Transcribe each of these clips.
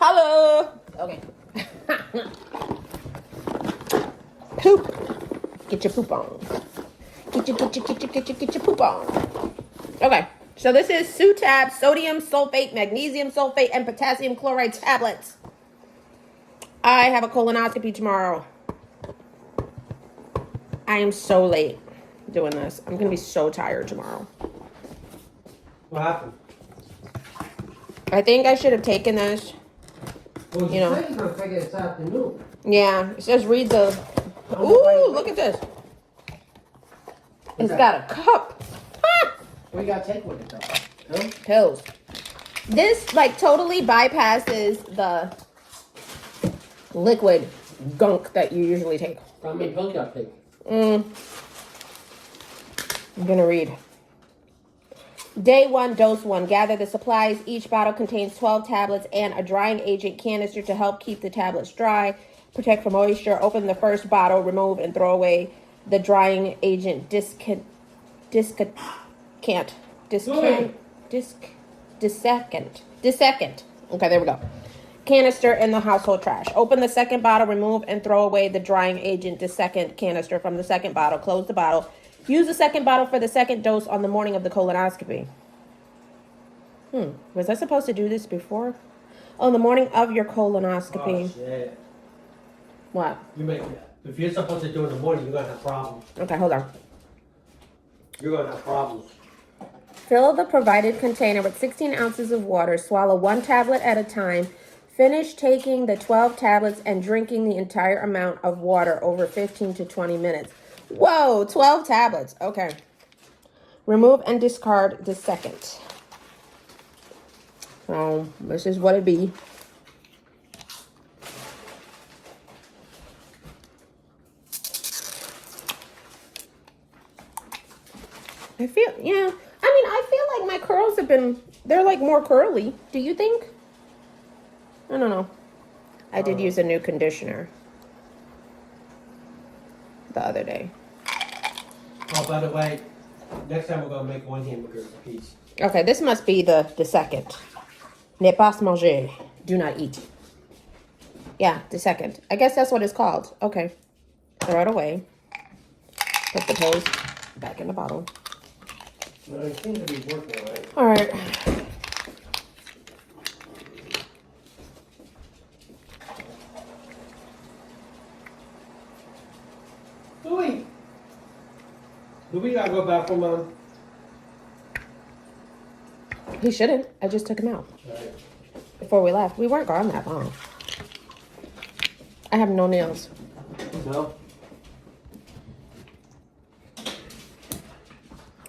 Hello. Okay. Poop. Get your poop on. Get your poop on. Okay. So this is Sutab, sodium sulfate, magnesium sulfate, and potassium chloride tablets. I have a colonoscopy tomorrow. I am so late doing this. I'm going to be so tired tomorrow. What happened? I think I should have taken this. Well, you know. you're going to take it this afternoon. Yeah, it just reads a... Ooh, look at this. It's got a cup. Ah! What you got to take with it, though? Huh? Pills. This, like, totally bypasses the liquid gunk that you usually take. How many pills you got to take? I'm gonna read. Day 1, dose 1. Gather the supplies. Each bottle contains 12 tablets and a drying agent canister to help keep the tablets dry. Protect from moisture. Open the first bottle. Remove and throw away the drying agent. Dissecant. Okay, there we go. Canister in the household trash. Open the second bottle. Remove and throw away the drying agent dissecant canister from the second bottle. Close the bottle. Use the second bottle for the second dose on the morning of the colonoscopy. Was I supposed to do this before? Oh, the morning of your colonoscopy. Oh, shit. What? If you're supposed to do it in the morning, you're going to have problems. Okay, hold on. You're going to have problems. Fill the provided container with 16 ounces of water. Swallow 1 tablet at a time. Finish taking the 12 tablets and drinking the entire amount of water over 15 to 20 minutes. Whoa, 12 tablets. Okay. Remove and discard the second. So, this is what it be. I feel like my curls have been, they're like more curly. Do you think? I don't know. I did use a new conditioner the other day. Oh, by the way, next time we're going to make 1 hamburger apiece. Okay, this must be the second. Ne pas manger. Do not eat. Yeah, the second. I guess that's what it's called. Okay. Throw it away. Put the pills back in the bottle. Well, it seems to be working right. All right. Do we got to go back from He shouldn't. I just took him out Right. before we left. We weren't gone that long. I have no nails. No?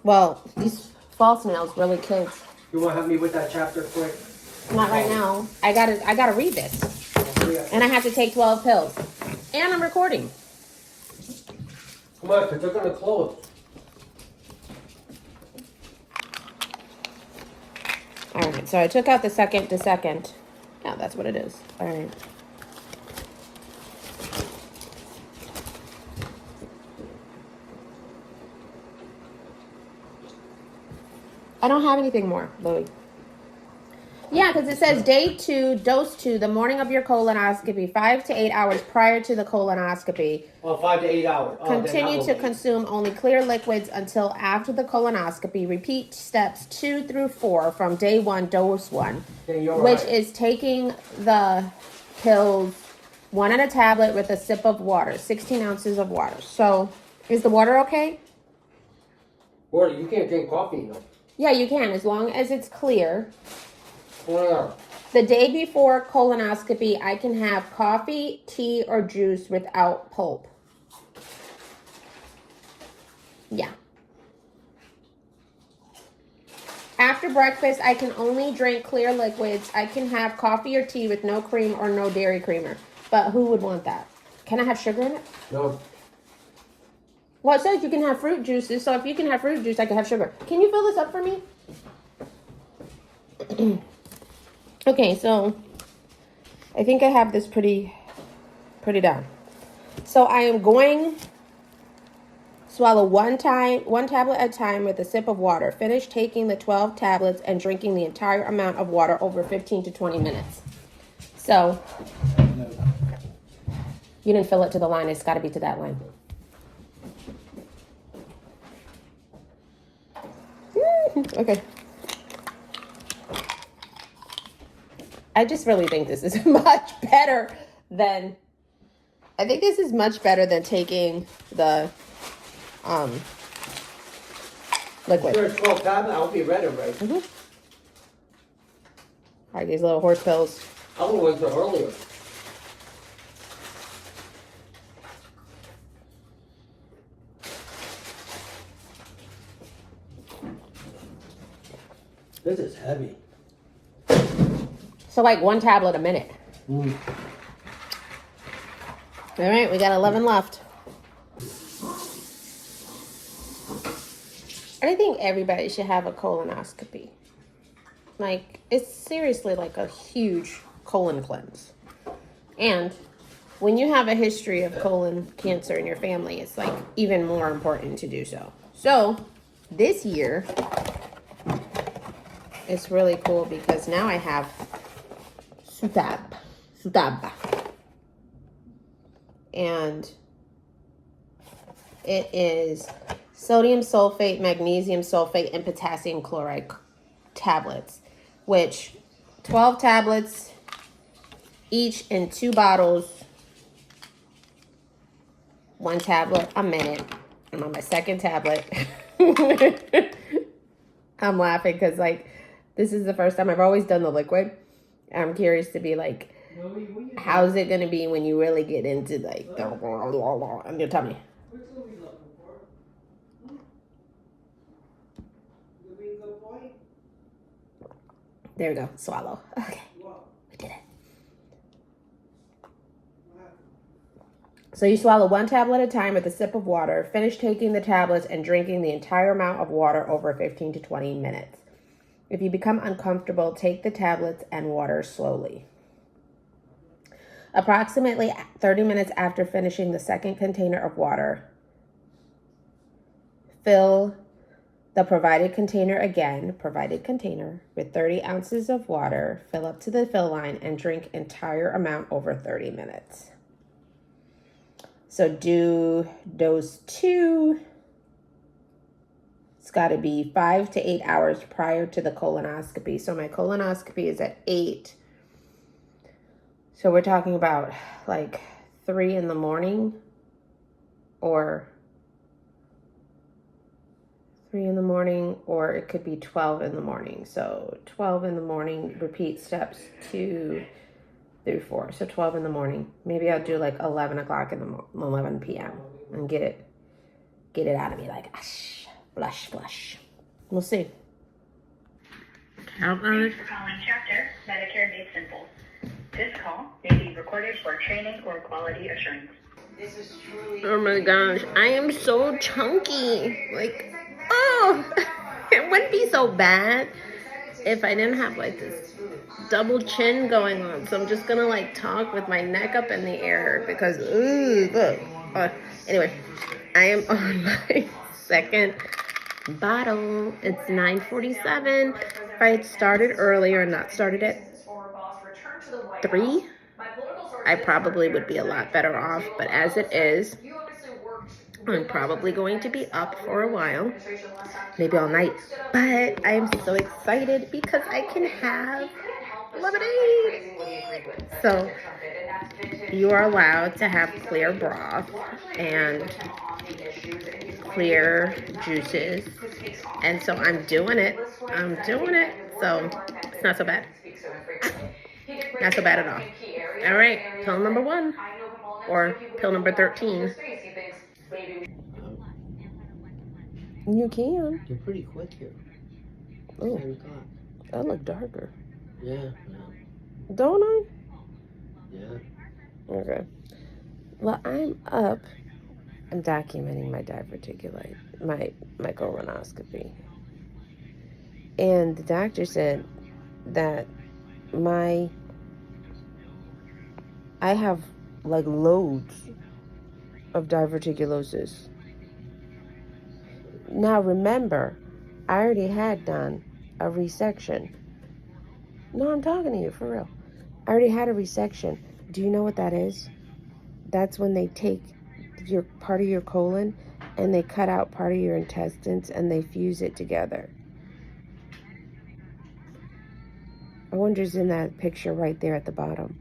Well, these false nails really kids. You want to help me with that chapter quick? Not right now. I gotta read this. And I have to take 12 pills. And I'm recording. Come on, because they're going to close. All right, so I took out the second. Yeah, that's what it is. All right. I don't have anything more, Louie. Yeah, because it says day 2, dose 2, the morning of your colonoscopy, 5 to 8 hours prior to the colonoscopy. Oh, 5 to 8 hours. Oh, Continue to consume only clear liquids until after the colonoscopy. Repeat steps 2 through 4 from day 1, dose 1, which is taking the pills 1 in a tablet with a sip of water, 16 ounces of water. So, is the water okay? Water, you can't drink coffee, though. Yeah, you can, as long as it's clear. Where? The day before colonoscopy, I can have coffee, tea, or juice without pulp. Yeah. After breakfast, I can only drink clear liquids. I can have coffee or tea with no cream or no dairy creamer. But who would want that? Can I have sugar in it? No. Well, it says you can have fruit juices, so if you can have fruit juice, I can have sugar. Can you fill this up for me? Okay, so I think I have this pretty down. So I am going swallow one tablet at a time with a sip of water. Finish taking the 12 tablets and drinking the entire amount of water over 15 to 20 minutes. So you didn't fill it to the line. It's got to be to that line. Okay. I just really think this is much better than. I think this is much better than taking the liquid. Sure, 12 tablet. I'll be ready, right? Mm-hmm. All right, these little horse pills. Other ones were earlier. This is heavy. So like 1 tablet a minute. Mm. All right, we got 11 left. I think everybody should have a colonoscopy. Like, it's seriously like a huge colon cleanse. And when you have a history of colon cancer in your family, it's like even more important to do so. So this year, it's really cool because now I have Sutab. And it is sodium sulfate, magnesium sulfate, and potassium chloride tablets, which 12 tablets each in 2 bottles, 1 tablet a minute. I'm on my 2nd tablet. I'm laughing because like this is the first time. I've always done the liquid. I'm curious to be like, how's it gonna be when you really get into like and you tell me. There we go. Swallow. Okay. We did it. So you swallow 1 tablet at a time with a sip of water. Finish taking the tablets and drinking the entire amount of water over 15 to 20 minutes. If you become uncomfortable, take the tablets and water slowly. Approximately 30 minutes after finishing the 2nd container of water, fill the provided container with 30 ounces of water, fill up to the fill line, and drink entire amount over 30 minutes. So do dose 2. It's got to be 5 to 8 hours prior to the colonoscopy. So my colonoscopy is at 8. So we're talking about like 3 in the morning or 3 in the morning, or it could be 12 in the morning. So 12 in the morning, repeat steps 2 through 4. So 12 in the morning. Maybe I'll do like 11 o'clock in the 11 p.m. and get it out of me like, blush. We'll see. Thanks for calling Chapter Medicare Made Simple. This call may be recorded for training or quality assurance. This is truly. Oh my gosh, I am so chunky. Like, oh, it wouldn't be so bad if I didn't have like this double chin going on. So I'm just gonna like talk with my neck up in the air because, ooh, look. Anyway, I am on my 2nd bottle. It's 9:47. If I had started earlier and not started at 3, I probably would be a lot better off. But as it is, I'm probably going to be up for a while, maybe all night. But I'm so excited because I can have lemonade. So you are allowed to have clear broth and clear juices. And so I'm doing it. So it's not so bad. Not so bad at all. All right, pill number 1 or pill number 13. You can. You're pretty quick here. Oh, I look darker. Yeah. Don't I? Yeah. Okay. Well, I'm up. I'm documenting my diverticulite, my colonoscopy. And the doctor said that I have like loads of diverticulosis. Now remember, I already had done a resection. No, I'm talking to you for real. I already had a resection. Do you know what that is? That's when they take your part of your colon and they cut out part of your intestines and they fuse it together. I wonder who's in that picture right there at the bottom.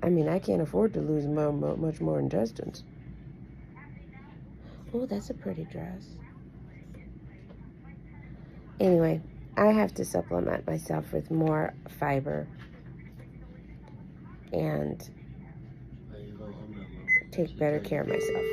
I mean, I can't afford to lose much more intestines. Oh, that's a pretty dress. Anyway, I have to supplement myself with more fiber and take better care of myself.